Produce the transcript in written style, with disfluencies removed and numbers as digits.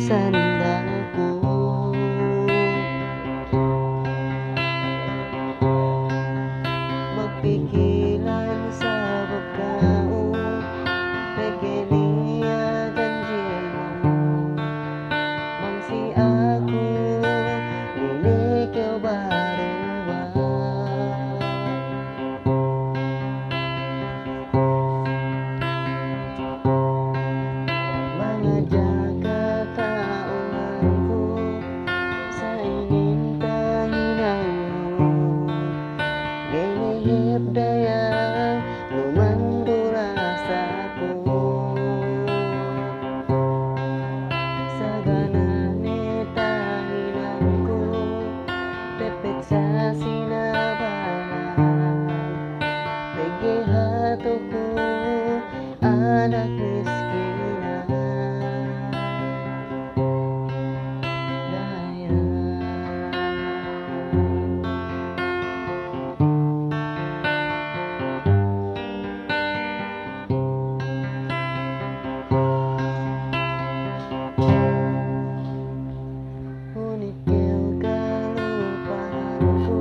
sandalku. Magpikilan sa pagkaon, pagkiliya janjino. Mangsi aku, ini kau baruwa. Mengajaga kaulanku sa ingin kahinangon. Ginihip dayang lumandul rasaku. Sa ganani tahinanku, pepet sa sinabalan. Pegihato ko, anak miskina. Ngunit ikaw kalupaanku.